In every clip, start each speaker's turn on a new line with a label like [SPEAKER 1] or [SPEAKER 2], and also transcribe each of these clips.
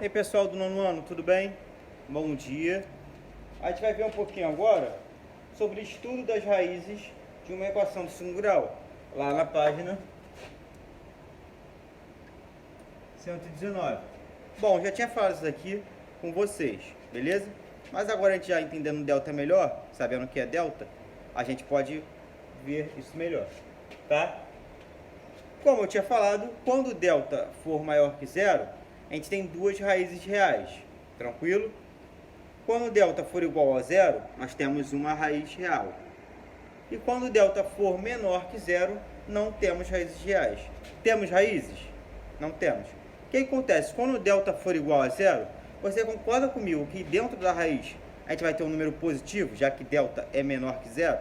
[SPEAKER 1] E aí pessoal do nono ano, tudo bem? Bom dia. A gente vai ver um pouquinho agora sobre o estudo das raízes de uma equação do segundo grau, lá na página 119. Bom, já tinha falado isso aqui com vocês, beleza? Mas agora a gente já entendendo delta melhor, sabendo o que é delta, a gente pode ver isso melhor, tá? Como eu tinha falado, quando delta for maior que zero, a gente tem duas raízes reais, tranquilo? Quando delta for igual a zero, nós temos uma raiz real. E quando delta for menor que zero, não temos raízes reais. Temos raízes? Não temos. O que acontece? Quando delta for igual a zero, você concorda comigo que dentro da raiz a gente vai ter um número positivo, já que delta é menor que zero?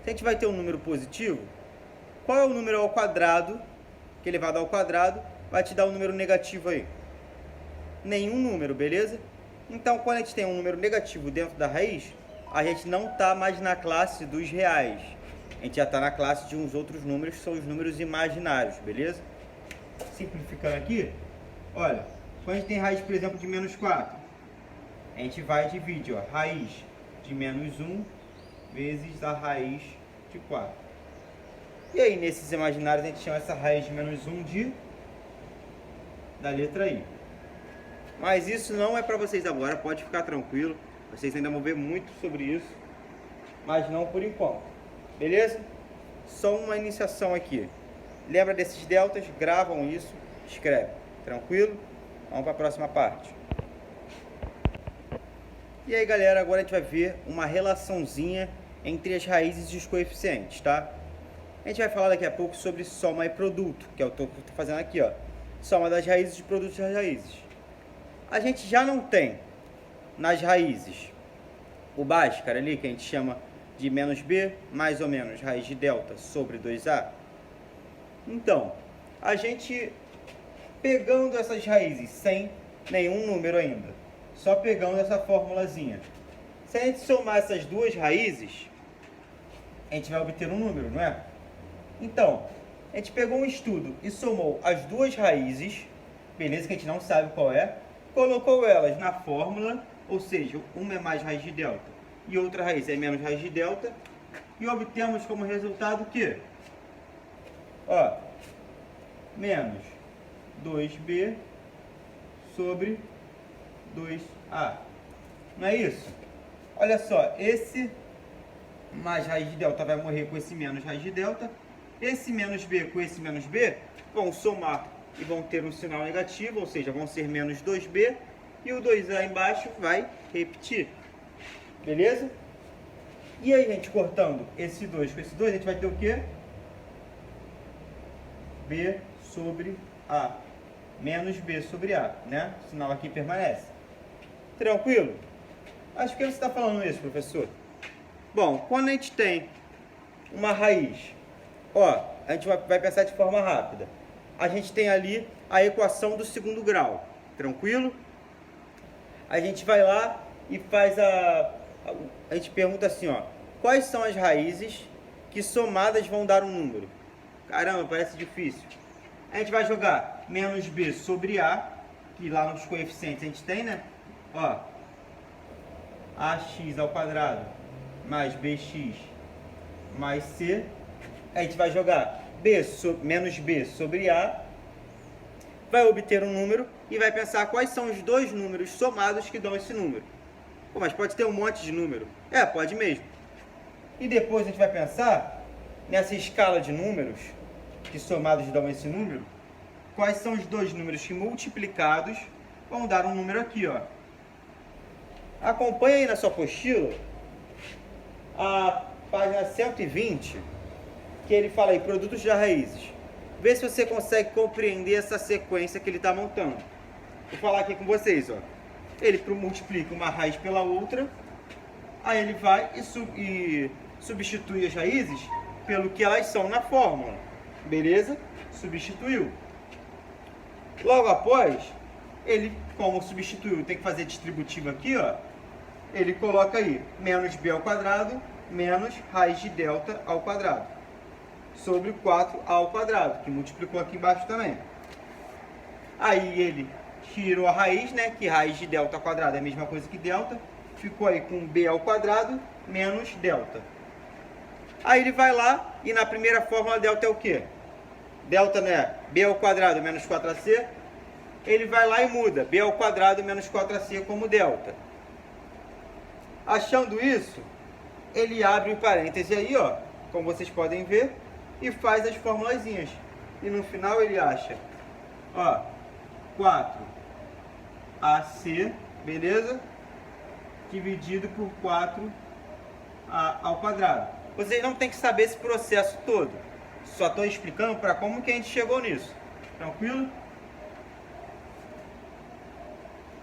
[SPEAKER 1] Se a gente vai ter um número positivo, qual é o número ao quadrado, que elevado ao quadrado, vai te dar um número negativo aí? Nenhum número, beleza? Então, quando a gente tem um número negativo dentro da raiz, a gente não está mais na classe dos reais. A gente já está na classe de uns outros números, que são os números imaginários, beleza? Simplificando aqui, olha, quando a gente tem raiz, por exemplo, de menos 4, a gente vai dividir, ó, raiz de menos 1 vezes a raiz de 4. E aí, nesses imaginários, a gente chama essa raiz de menos 1 da letra I. Mas isso não é para vocês agora, pode ficar tranquilo. Vocês ainda vão ver muito sobre isso, mas não por enquanto. Beleza? Só uma iniciação aqui. Lembra desses deltas? Gravam isso, escreve. Tranquilo? Vamos para a próxima parte. E aí, galera, agora a gente vai ver uma relaçãozinha entre as raízes e os coeficientes, tá? A gente vai falar daqui a pouco sobre soma e produto, que é o que eu estou fazendo aqui, ó. Soma das raízes de produtos das raízes. A gente já não tem nas raízes o Bhaskara ali, que a gente chama de menos b, mais ou menos raiz de delta sobre 2a. Então, a gente pegando essas raízes sem nenhum número ainda, só pegando essa formulazinha. Se a gente somar essas duas raízes, a gente vai obter um número, não é? Então, a gente pegou um estudo e somou as duas raízes, beleza, que a gente não sabe qual é, colocou elas na fórmula, ou seja, uma é mais raiz de delta e outra raiz é menos raiz de delta, e obtemos como resultado o quê? Ó, menos 2b sobre 2a. Não é isso? Olha só, esse mais raiz de delta vai morrer com esse menos raiz de delta. Esse menos b com esse menos b vão somar e vão ter um sinal negativo, ou seja, vão ser menos 2b, e o 2a embaixo vai repetir. Beleza? E aí, gente, cortando esse 2 com esse 2, a gente vai ter o quê? b sobre a. Menos b sobre a, né? O sinal aqui permanece. Tranquilo? Acho que você está falando isso, professor. Bom, quando a gente tem uma raiz, ó, a gente vai pensar de forma rápida. A gente tem ali a equação do segundo grau, tranquilo? A gente vai lá e faz a gente pergunta assim, ó, quais são as raízes que somadas vão dar um número? Caramba, parece difícil. A gente vai jogar menos b sobre a, que lá nos coeficientes a gente tem, né? Ó, ax ao quadrado mais bx mais c. A gente vai jogar menos b sobre a, vai obter um número e vai pensar quais são os dois números somados que dão esse número. Pô, mas pode ter um monte de número. É, pode mesmo. E depois a gente vai pensar nessa escala de números que somados dão esse número, quais são os dois números que multiplicados vão dar um número aqui, ó. Acompanha aí na sua apostila a página 120, que ele fala aí, produtos de raízes. Vê se você consegue compreender essa sequência que ele está montando. Vou falar aqui com vocês, ó. Ele multiplica uma raiz pela outra, aí ele vai e substitui as raízes pelo que elas são na fórmula. Beleza? Substituiu. Logo após, ele, como substituiu, tem que fazer distributivo aqui, ó. Ele coloca aí menos b ao quadrado menos raiz de delta ao quadrado sobre 4a ao quadrado, que multiplicou aqui embaixo também. Aí ele tirou a raiz, né? Que raiz de delta ao quadrado é a mesma coisa que delta. Ficou aí com b ao quadrado menos delta. Aí ele vai lá e na primeira fórmula delta é o quê? Delta, né? B ao quadrado menos 4ac. Ele vai lá e muda b ao quadrado menos 4ac como delta. Achando isso, ele abre o parêntese aí, ó, como vocês podem ver, e faz as formulazinhas. E no final ele acha, ó, 4ac, beleza? Dividido por 4a ao quadrado. Vocês não tem que saber esse processo todo. Só estou explicando para como que a gente chegou nisso. Tranquilo?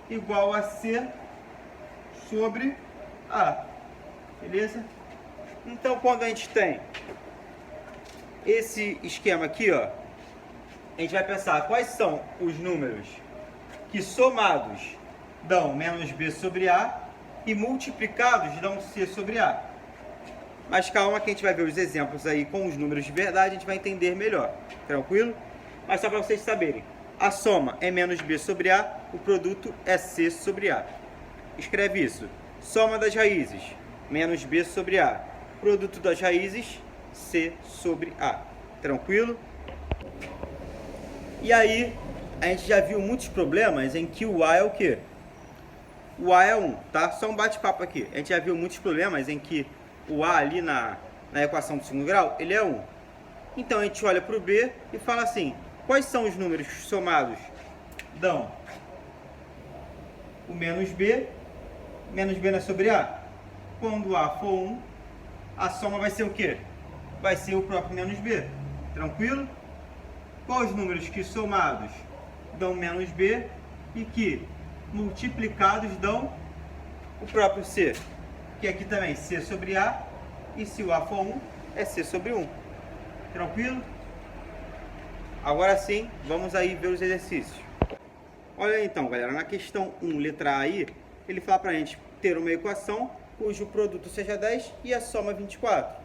[SPEAKER 1] Igual a C sobre A. Beleza? Então, quando a gente tem esse esquema aqui, ó, a gente vai pensar quais são os números que somados dão menos B sobre A e multiplicados dão C sobre A. Mas calma que a gente vai ver os exemplos aí com os números de verdade, a gente vai entender melhor. Tranquilo? Mas só para vocês saberem, a soma é menos B sobre A, o produto é C sobre A. Escreve isso. Soma das raízes, menos B sobre A. Produto das raízes, C sobre A. Tranquilo? E aí, a gente já viu muitos problemas em que o A é o quê? O A é 1, tá? Só um bate-papo aqui. A gente já viu muitos problemas em que o A ali na equação do segundo grau, ele é 1. Então, a gente olha para o B e fala assim, quais são os números somados? Dão o menos B não é sobre A. Quando A for 1, a soma vai ser o quê? Vai ser o próprio menos B. Tranquilo? Quais os números que somados dão menos B e que multiplicados dão o próprio C? Que aqui também C sobre A, e se o A for 1, é C sobre 1. Tranquilo? Agora sim, vamos aí ver os exercícios. Olha aí, então, galera, na questão 1, letra A aí, ele fala pra gente ter uma equação cujo produto seja 10 e a soma 24.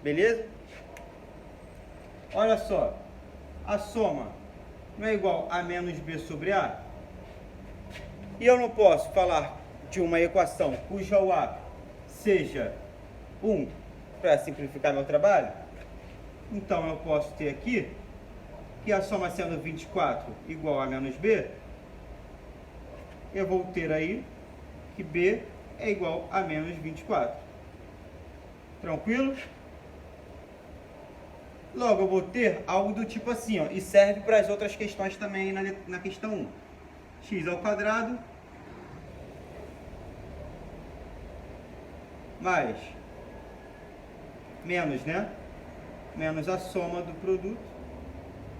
[SPEAKER 1] Beleza? Olha só, a soma não é igual a menos B sobre A? E eu não posso falar de uma equação cuja o A seja 1 para simplificar meu trabalho? Então eu posso ter aqui que a soma sendo 24 igual a menos B, eu vou ter aí que B é igual a menos 24. Tranquilo? Logo eu vou ter algo do tipo assim, ó, e serve para as outras questões também na questão 1. X ao quadrado mais menos, né? Menos a soma do produto,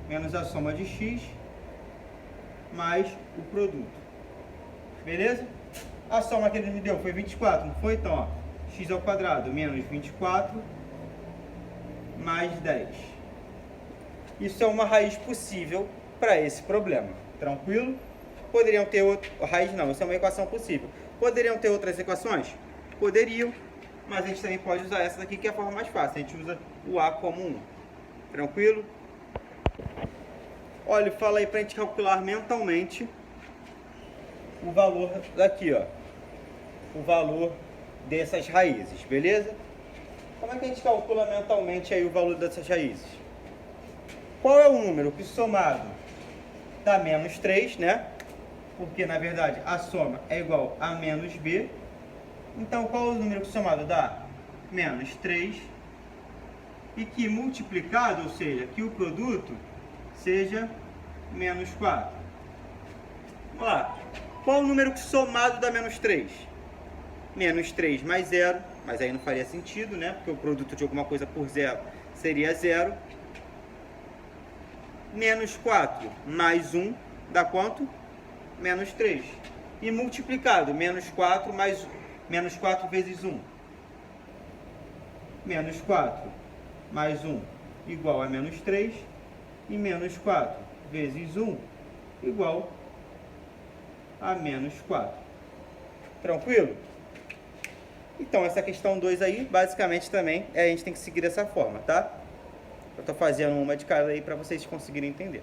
[SPEAKER 1] menos a soma de x, mais o produto. Beleza? A soma que ele me deu foi 24, não foi? Então, ó, x ao quadrado menos 24 mais 10. Isso é uma raiz possível para esse problema. Tranquilo? Poderiam ter outra raiz, não, isso é uma equação possível. Poderiam ter outras equações? Poderiam, mas a gente também pode usar essa daqui, que é a forma mais fácil. A gente usa o A como 1. Tranquilo? Olha, fala aí para a gente calcular mentalmente o valor daqui, ó. O valor dessas raízes, beleza? Como é que a gente calcula mentalmente aí o valor dessas raízes? Qual é o número que somado dá menos 3, né? Porque, na verdade, a soma é igual a menos B. Então, qual é o número que somado dá? Menos 3. E que multiplicado, ou seja, que o produto seja menos 4. Vamos lá. Qual o número que somado dá menos 3? Menos 3 mais 0, mas aí não faria sentido, né? Porque o produto de alguma coisa por 0 seria 0. Menos 4 mais 1 dá quanto? Menos 3. E multiplicado, menos 4 mais menos 4 vezes 1. Menos 4 mais 1 igual a menos 3. E menos 4 vezes 1 igual a menos 4. Tranquilo? Então, essa questão 2 aí, basicamente também, a gente tem que seguir dessa forma, tá? Eu tô fazendo uma de cada aí para vocês conseguirem entender.